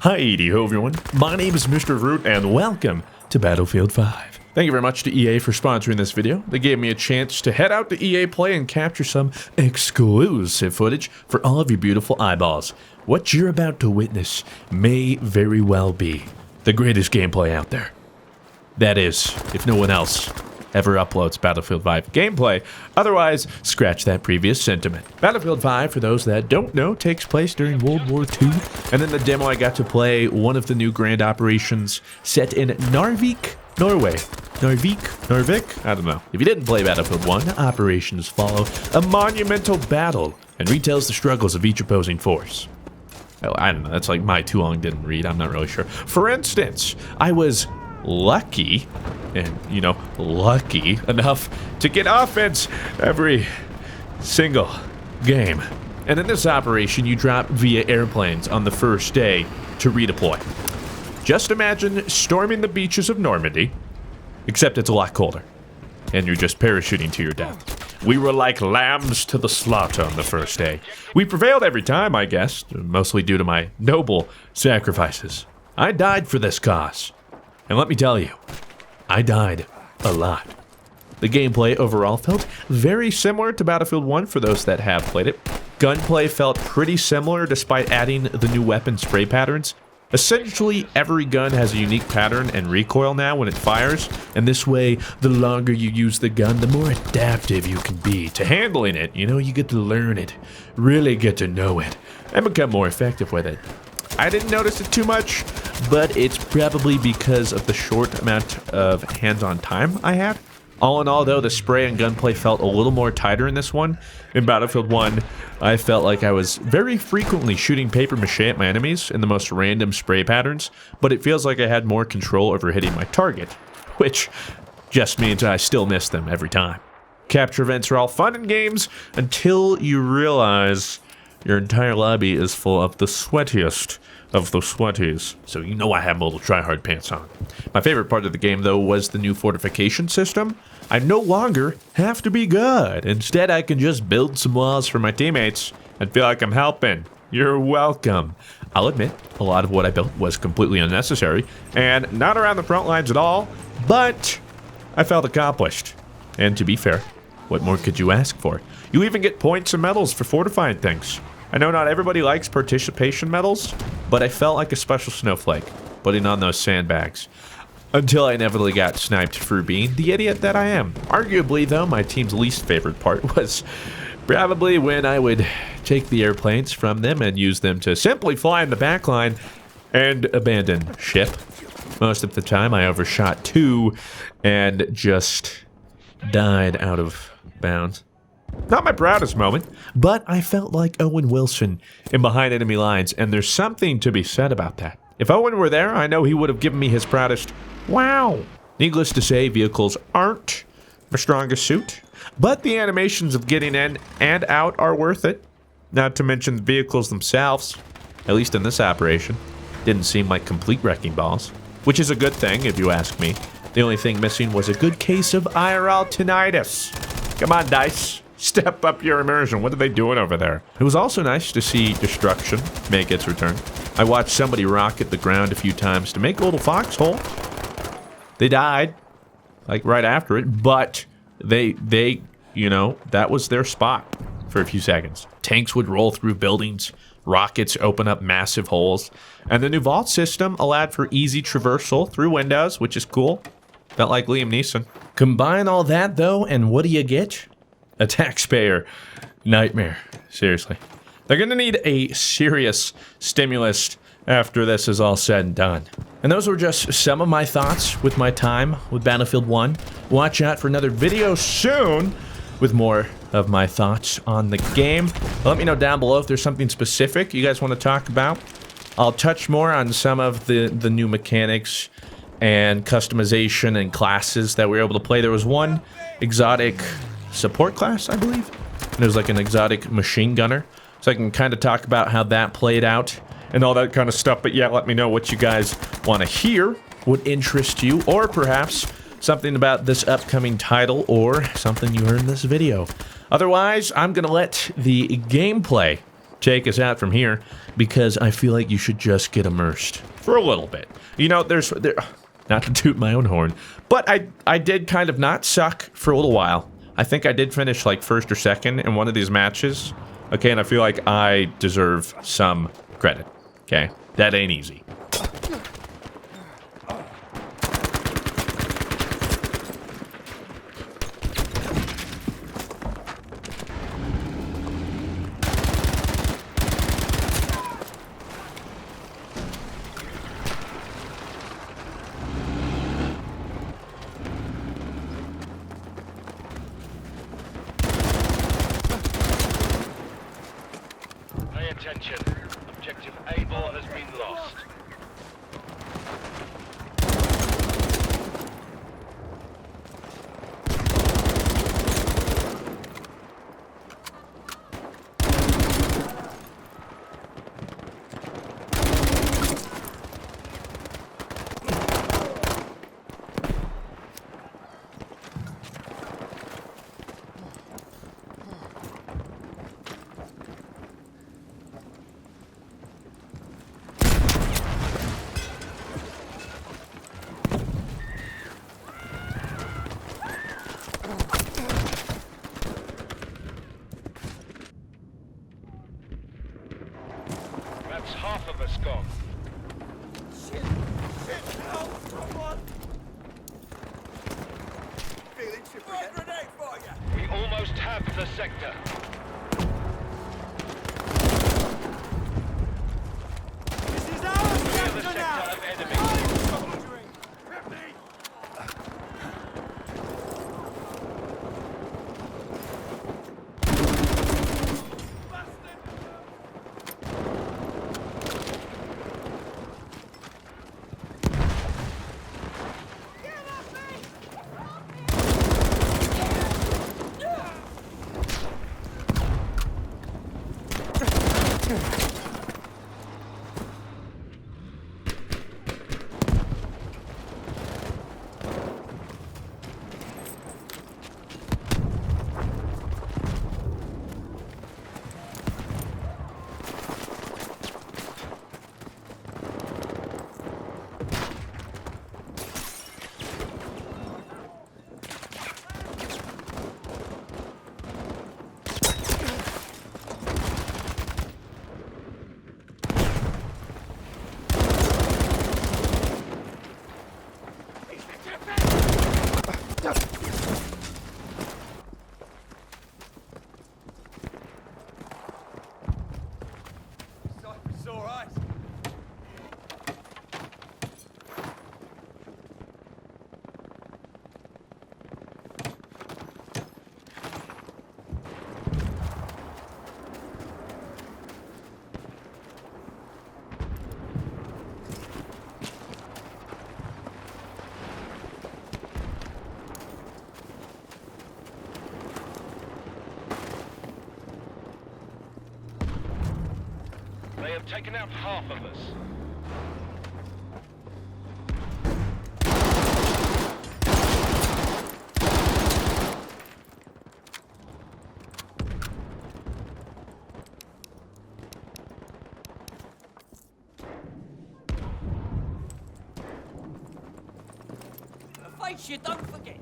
Hi-de-ho everyone, my name is Mr. Root and welcome to Battlefield 5. Thank you very much to EA for sponsoring this video. They gave me a chance to head out to EA Play and capture some exclusive footage for all of your beautiful eyeballs. What you're about to witness may very well be the greatest gameplay out there. That is, if no one else ever uploads Battlefield 5 gameplay. Otherwise, scratch that previous sentiment. Battlefield 5, for those that don't know, takes place during World War II. And in the demo, I got to play one of the new grand operations set in Narvik, Norway. Narvik? I don't know. If you didn't play Battlefield 1, operations follow a monumental battle and retells the struggles of each opposing force. Oh, I don't know, that's like my too long didn't read, I'm not really sure. For instance, I was lucky enough to get offense every single game. And in this operation, you drop via airplanes on the first day to redeploy. Just imagine storming the beaches of Normandy, except it's a lot colder, and you're just parachuting to your death. We were like lambs to the slaughter on the first day. We prevailed every time, I guess, mostly due to my noble sacrifices. I died for this cause. And let me tell you, I died a lot. The gameplay overall felt very similar to Battlefield 1 for those that have played it. Gunplay felt pretty similar despite adding the new weapon spray patterns. Essentially, every gun has a unique pattern and recoil now when it fires, and this way, the longer you use the gun, the more adaptive you can be to handling it. You know, you get to learn it, really get to know it, and become more effective with it. I didn't notice it too much, but it's probably because of the short amount of hands-on time I had. All in all, though, the spray and gunplay felt a little more tighter in this one. In Battlefield 1, I felt like I was very frequently shooting paper mache at my enemies in the most random spray patterns, but it feels like I had more control over hitting my target, which just means I still miss them every time. Capture events are all fun and games until you realize your entire lobby is full of the sweatiest of the sweaties. So you know I have my little tryhard pants on. My favorite part of the game, though, was the new fortification system. I no longer have to be good. Instead, I can just build some walls for my teammates and feel like I'm helping. You're welcome. I'll admit, a lot of what I built was completely unnecessary and not around the front lines at all, but I felt accomplished. And to be fair, what more could you ask for? You even get points and medals for fortifying things. I know not everybody likes participation medals, but I felt like a special snowflake putting on those sandbags. Until I inevitably got sniped for being the idiot that I am. Arguably, though, my team's least favorite part was probably when I would take the airplanes from them and use them to simply fly in the backline and abandon ship. Most of the time, I overshot 2 and just died out of bounds. Not my proudest moment, but I felt like Owen Wilson in behind enemy lines, and there's something to be said about that. If Owen were there, I know he would have given me his proudest wow. Needless to say, vehicles aren't my strongest suit, but the animations of getting in and out are worth it. Not to mention the vehicles themselves, at least in this operation, didn't seem like complete wrecking balls, which is a good thing if you ask me. The only thing missing was a good case of IRL tinnitus. Come on, DICE. Step up your immersion. What are they doing over there? It was also nice to see destruction make its return. I watched somebody rocket the ground a few times to make a little foxhole. They died, like right after it, but they, you know, that was their spot for a few seconds. Tanks would roll through buildings, rockets open up massive holes, and the new vault system allowed for easy traversal through windows, which is cool. Felt like Liam Neeson. Combine all that, though, and what do you get? A taxpayer nightmare. Seriously. They're going to need a serious stimulus after this is all said and done. And those were just some of my thoughts with my time with Battlefield 1. Watch out for another video soon with more of my thoughts on the game. Let me know down below if there's something specific you guys want to talk about. I'll touch more on some of the new mechanics and customization and classes that we were able to play. There was one exotic support class, I believe. And it was like an exotic machine gunner. So I can kind of talk about how that played out and all that kind of stuff. But yeah, let me know what you guys want to hear, would interest you, or perhaps something about this upcoming title, or something you heard in this video. Otherwise, I'm going to let the gameplay take us out from here, because I feel like you should just get immersed for a little bit. You know, not to toot my own horn, but I did kind of not suck for a little while. I think I did finish like first or second in one of these matches. Okay, and I feel like I deserve some credit. Okay, that ain't easy. Attention. Objective Able has been lost. That's half of us gone. Shit! Help! Someone! Feeling chipper again? Grenade for you! We almost have the sector. This is our Clear the sector sector now! of enemy. I'm soldiering! Hit me! It's all right. They have taken out half of us. Fight you, don't forget.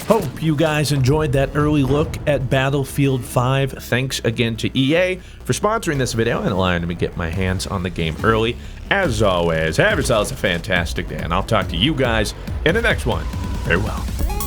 Hope you guys enjoyed that early look at Battlefield 5. Thanks again to EA for sponsoring this video and allowing me to get my hands on the game early. As always, have yourselves a fantastic day, and I'll talk to you guys in the next one. Farewell.